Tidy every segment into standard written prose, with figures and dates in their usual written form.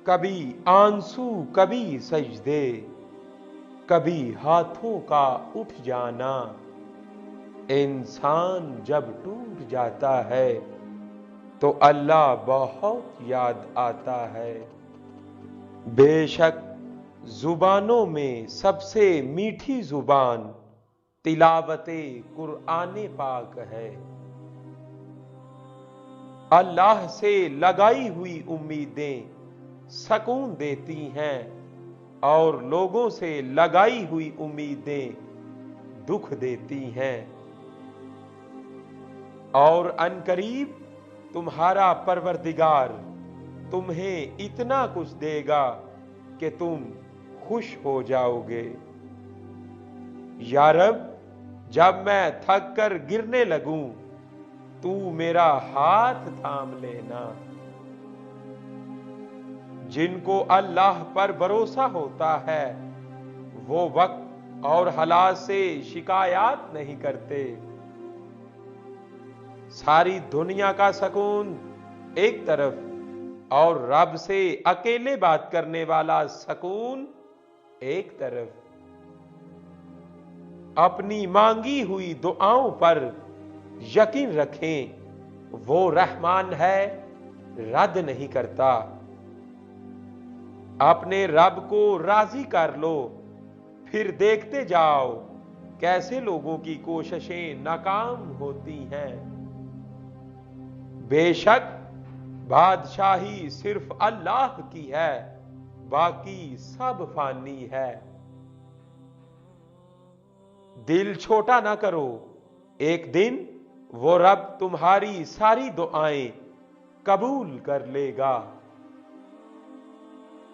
کبھی آنسو کبھی سجدے، کبھی ہاتھوں کا اٹھ جانا، انسان جب ٹوٹ جاتا ہے تو اللہ بہت یاد آتا ہے۔ بے شک زبانوں میں سب سے میٹھی زبان تلاوت قرآن پاک ہے۔ اللہ سے لگائی ہوئی امیدیں سکون دیتی ہیں اور لوگوں سے لگائی ہوئی امیدیں دکھ دیتی ہیں۔ اور عنقریب تمہارا پروردگار تمہیں اتنا کچھ دے گا کہ تم خوش ہو جاؤ گے۔ یا رب، جب میں تھک کر گرنے لگوں تو میرا ہاتھ تھام لینا۔ جن کو اللہ پر بھروسہ ہوتا ہے وہ وقت اور حالات سے شکایات نہیں کرتے۔ ساری دنیا کا سکون ایک طرف اور رب سے اکیلے بات کرنے والا سکون ایک طرف۔ اپنی مانگی ہوئی دعاؤں پر یقین رکھیں، وہ رحمان ہے، رد نہیں کرتا۔ اپنے رب کو راضی کر لو، پھر دیکھتے جاؤ کیسے لوگوں کی کوششیں ناکام ہوتی ہیں۔ بے شک بادشاہی صرف اللہ کی ہے، باقی سب فانی ہے۔ دل چھوٹا نہ کرو، ایک دن وہ رب تمہاری ساری دعائیں قبول کر لے گا۔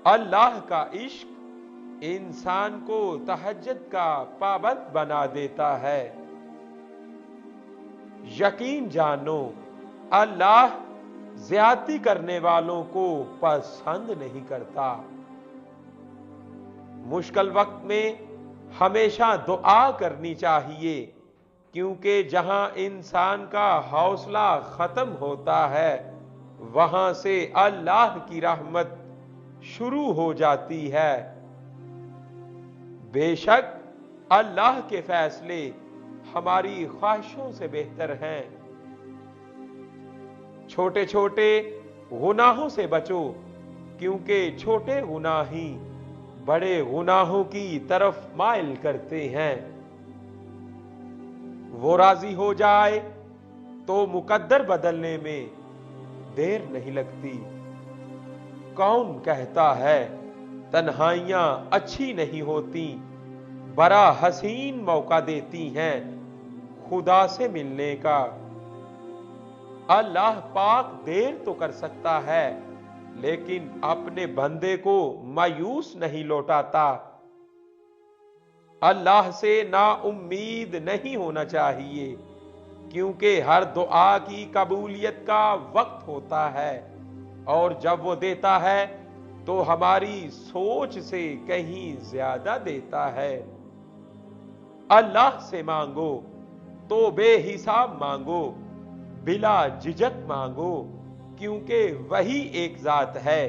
اللہ کا عشق انسان کو تہجد کا پابند بنا دیتا ہے۔ یقین جانو اللہ زیادتی کرنے والوں کو پسند نہیں کرتا۔ مشکل وقت میں ہمیشہ دعا کرنی چاہیے، کیونکہ جہاں انسان کا حوصلہ ختم ہوتا ہے وہاں سے اللہ کی رحمت شروع ہو جاتی ہے۔ بے شک اللہ کے فیصلے ہماری خواہشوں سے بہتر ہیں۔ چھوٹے چھوٹے گناہوں سے بچو، کیونکہ چھوٹے گناہ ہی بڑے گناہوں کی طرف مائل کرتے ہیں۔ وہ راضی ہو جائے تو مقدر بدلنے میں دیر نہیں لگتی۔ کون کہتا ہے تنہائیاں اچھی نہیں ہوتی؟ بڑا حسین موقع دیتی ہیں خدا سے ملنے کا۔ اللہ پاک دیر تو کر سکتا ہے لیکن اپنے بندے کو مایوس نہیں لوٹاتا۔ اللہ سے نا امید نہیں ہونا چاہیے، کیونکہ ہر دعا کی قبولیت کا وقت ہوتا ہے، اور جب وہ دیتا ہے تو ہماری سوچ سے کہیں زیادہ دیتا ہے۔ اللہ سے مانگو تو بے حساب مانگو، بلا جھجک مانگو، کیونکہ وہی ایک ذات ہے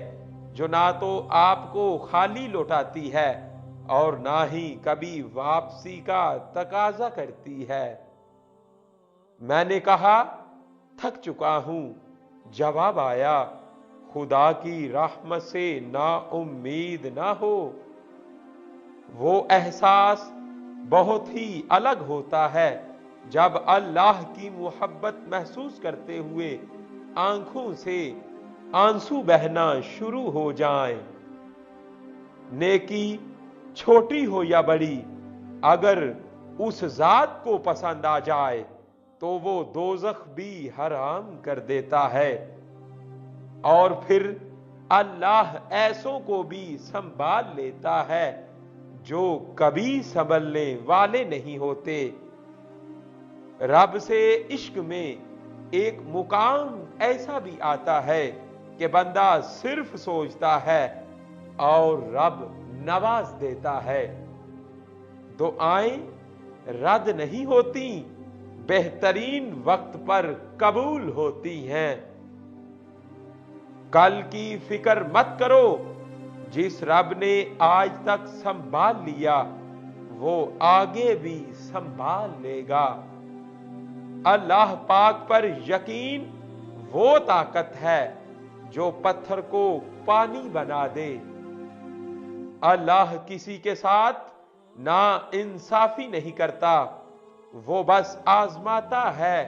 جو نہ تو آپ کو خالی لوٹاتی ہے اور نہ ہی کبھی واپسی کا تقاضا کرتی ہے۔ میں نے کہا تھک چکا ہوں، جواب آیا خدا کی رحمت سے نا امید نہ ہو۔ وہ احساس بہت ہی الگ ہوتا ہے جب اللہ کی محبت محسوس کرتے ہوئے آنکھوں سے آنسو بہنا شروع ہو جائیں۔ نیکی چھوٹی ہو یا بڑی، اگر اس ذات کو پسند آ جائے تو وہ دوزخ بھی حرام کر دیتا ہے، اور پھر اللہ ایسوں کو بھی سنبھال لیتا ہے جو کبھی سنبھلنے والے نہیں ہوتے۔ رب سے عشق میں ایک مقام ایسا بھی آتا ہے کہ بندہ صرف سوچتا ہے اور رب نواز دیتا ہے۔ دعائیں رد نہیں ہوتی، بہترین وقت پر قبول ہوتی ہیں۔ कल की फिक्र मत करो, जिस रब ने आज तक संभाल लिया वो आगे भी संभाल लेगा। अल्लाह पाक पर यकीन वो ताकत है जो पत्थर को पानी बना दे। अल्लाह किसी के साथ ना इंसाफी नहीं करता, वो बस आजमाता है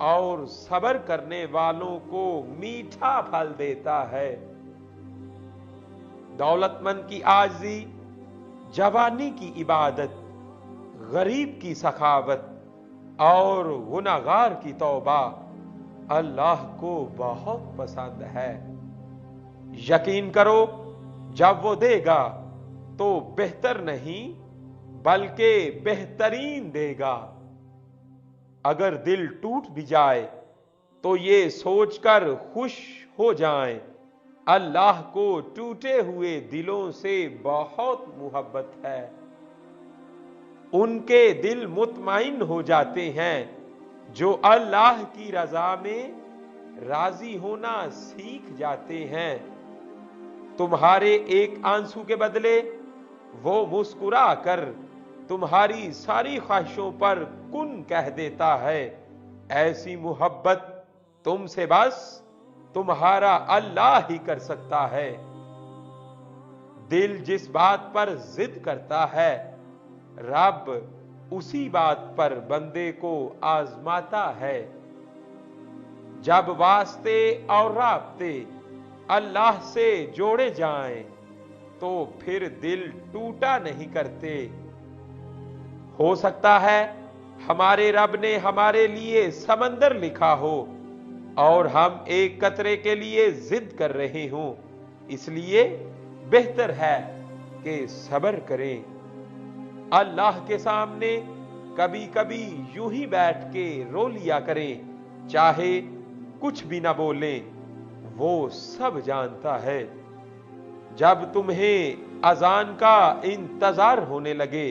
और सब्र करने वालों को मीठा फल देता है। दौलतमंद की आजी, जवानी की इबादत, गरीब की सखावत और गुनाहगार की तौबा अल्लाह को बहुत पसंद है। यकीन करो, जब वो देगा तो बेहतर नहीं बल्कि बेहतरीन देगा। अगर दिल टूट भी जाए तो ये सोचकर खुश हो जाएं, अल्लाह को टूटे हुए दिलों से बहुत मोहब्बत है। उनके दिल मुतमईन हो जाते हैं जो अल्लाह की रजा में राजी होना सीख जाते हैं। तुम्हारे एक आंसू के बदले वो मुस्कुरा कर तुम्हारी सारी ख्वाहिशों पर कुन कह देता है। ऐसी मोहब्बत तुमसे बस तुम्हारा अल्लाह ही कर सकता है। दिल जिस बात पर जिद करता है, रब उसी बात पर बंदे को आजमाता है। जब वास्ते और राब्ते अल्लाह से जोड़े जाएं तो फिर दिल टूटा नहीं करते। हो सकता है हमारे रब ने हमारे लिए समंदर लिखा हो और हम एक कतरे के लिए जिद कर रहे हों, इसलिए बेहतर है कि सब्र करें। अल्लाह के सामने कभी कभी यूं ही बैठ के रो लिया करें, चाहे कुछ भी ना बोलें, वो सब जानता है। जब तुम्हें अजान का इंतजार होने लगे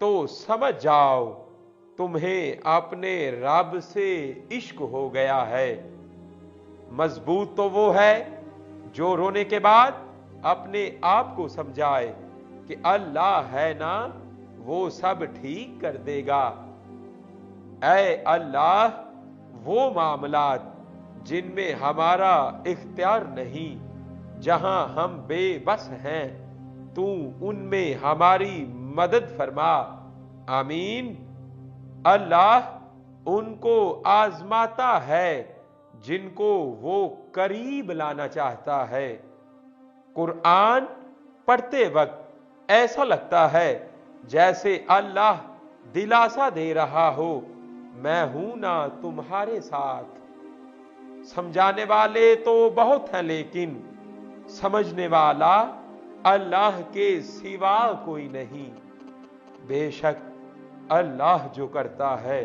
तो समझ जाओ तुम्हें अपने रब से इश्क हो गया है। मजबूत तो वो है जो रोने के बाद अपने आप को समझाए कि अल्लाह है ना, वो सब ठीक कर देगा। ऐ अल्लाह, वो मामलात जिनमें हमारा इख्तियार नहीं, जहां हम बेबस हैं, तू उनमें हमारी मदद फरमा। आमीन। अल्लाह उनको आजमाता है जिनको वो करीब लाना चाहता है। कुरान पढ़ते वक्त ऐसा लगता है जैसे अल्लाह दिलासा दे रहा हो, मैं हूं ना तुम्हारे साथ। समझाने वाले तो बहुत हैं लेकिन समझने वाला अल्लाह के सिवा कोई नहीं। बेशक अल्लाह जो करता है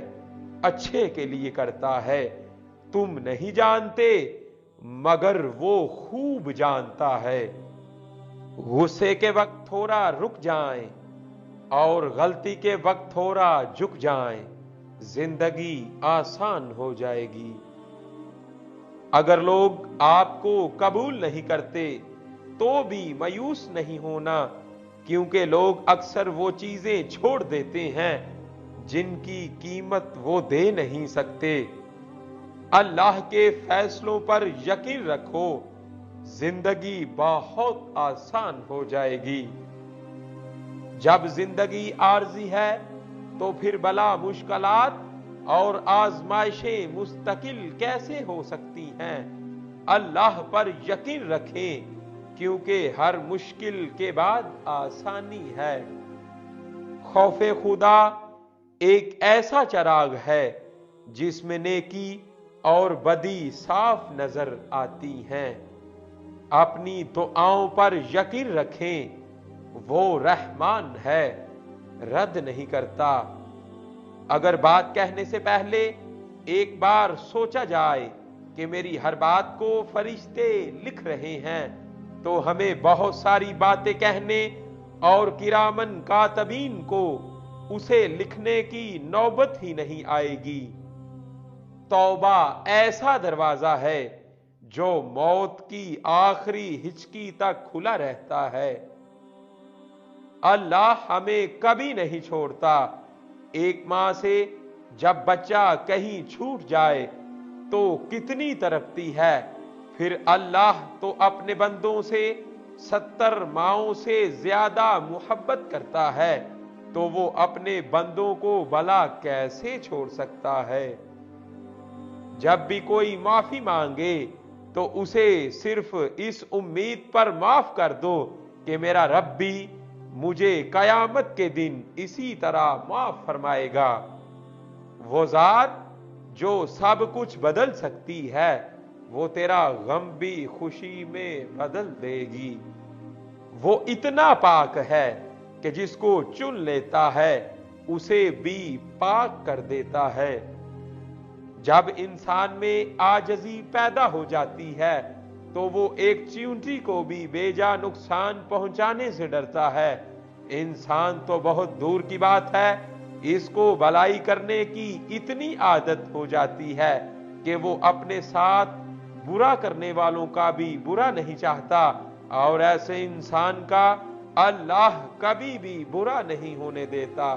अच्छे के लिए करता है, तुम नहीं जानते मगर वो खूब जानता है। गुस्से के वक्त थोड़ा रुक जाएं और गलती के वक्त थोड़ा झुक जाएं, जिंदगी आसान हो जाएगी। अगर लोग आपको कबूल नहीं करते तो भी मायूस नहीं होना, क्योंकि लोग अक्सर वो चीजें छोड़ देते हैं जिनकी कीमत वो दे नहीं सकते। अल्लाह के फैसलों पर यकीन रखो, जिंदगी बहुत आसान हो जाएगी। जब जिंदगी आर्जी है तो फिर बला मुश्किलात और आजमाइशें मुस्तकिल कैसे हो सकती हैं। अल्लाह पर यकीन रखें, क्योंकि हर मुश्किल के बाद आसानी है। खौफे खुदा एक ऐसा चिराग है जिसमें नेकी और बदी साफ नजर आती हैं। अपनी दुआओं पर यकीन रखें, वो रहमान है, रद्द नहीं करता। अगर बात कहने से पहले एक बार सोचा जाए कि मेरी हर बात को फरिश्ते लिख रहे हैं, तो हमें बहुत सारी बातें कहने और किरामन कातबीन को उसे लिखने की नौबत ही नहीं आएगी। तौबा ऐसा दरवाजा है जो मौत की आखिरी हिचकी तक खुला रहता है। अल्लाह हमें कभी नहीं छोड़ता। एक मां से जब बच्चा कहीं छूट जाए तो कितनी तड़पती है, फिर अल्लाह तो अपने बंदों से 70 माओं से ज्यादा मोहब्बत करता है, तो वो अपने बंदों को भला कैसे छोड़ सकता है। जब भी कोई माफी मांगे तो उसे सिर्फ इस उम्मीद पर माफ कर दो कि मेरा रब भी मुझे कयामत के दिन इसी तरह माफ फरमाएगा। वो जात जो सब कुछ बदल सकती है, वो तेरा गम भी खुशी में बदल देगी। वो इतना पाक है कि जिसको चुन लेता है उसे भी पाक कर देता है। जब इंसान में आजजी पैदा हो जाती है तो वो एक चींटी को भी बेजा नुकसान पहुंचाने से डरता है। इंसान तो बहुत दूर की बात है, इसको भलाई करने की इतनी आदत हो जाती है कि वो अपने साथ बुरा करने वालों का भी बुरा नहीं चाहता, और ऐसे इंसान का अल्लाह कभी भी बुरा नहीं होने देता।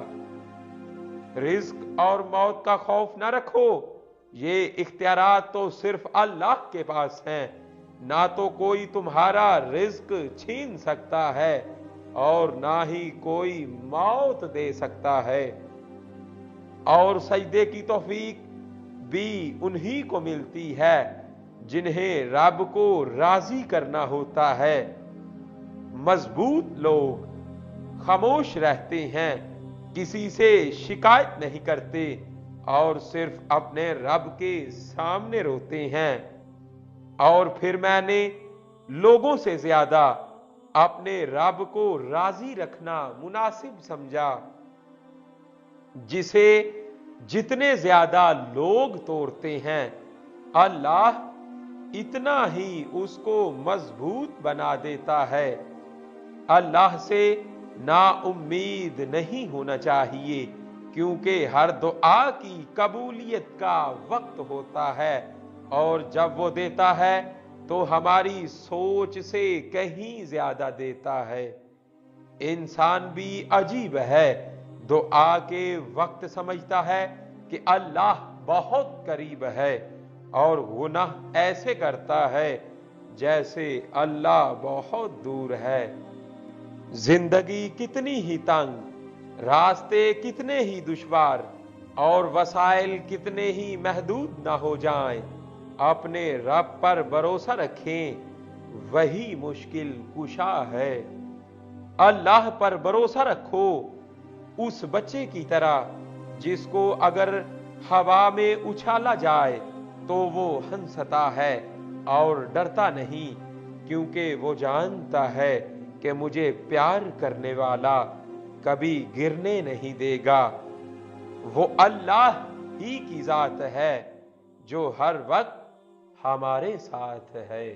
रिज्क और मौत का खौफ न रखो, ये इख्तियारात तो सिर्फ अल्लाह के पास हैं। ना तो कोई तुम्हारा रिज्क छीन सकता है और ना ही कोई मौत दे सकता है। और सजदे की तौफीक भी उन्हीं को मिलती है जिन्हें रब को राजी करना होता है। मजबूत लोग खामोश रहते हैं, किसी से शिकायत नहीं करते और सिर्फ अपने रब के सामने रोते हैं। और फिर मैंने लोगों से ज्यादा अपने रब को राजी रखना मुनासिब समझा। जिसे जितने ज्यादा लोग तोड़ते हैं, अल्लाह इतना ही उसको मजबूत बना देता है। अल्लाह से ना उम्मीद नहीं होना चाहिए, क्योंकि हर दुआ की कबूलियत का वक्त होता है, और जब वो देता है तो हमारी सोच से कहीं ज्यादा देता है। इंसान भी अजीब है, दुआ के वक्त समझता है कि अल्लाह बहुत करीब है, और गुनाह ऐसे करता है जैसे अल्लाह बहुत दूर है। जिंदगी कितनी ही तंग, रास्ते कितने ही दुश्वार और वसाइल कितने ही महदूद ना हो जाएं, अपने रब पर भरोसा रखें, वही मुश्किल कुशा है। अल्लाह पर भरोसा रखो, उस बच्चे की तरह जिसको अगर हवा में उछाला जाए तो वो हंसता है और डरता नहीं, क्योंकि वो जानता है कि मुझे प्यार करने वाला कभी गिरने नहीं देगा। वो अल्लाह ही की जात है जो हर वक्त हमारे साथ है।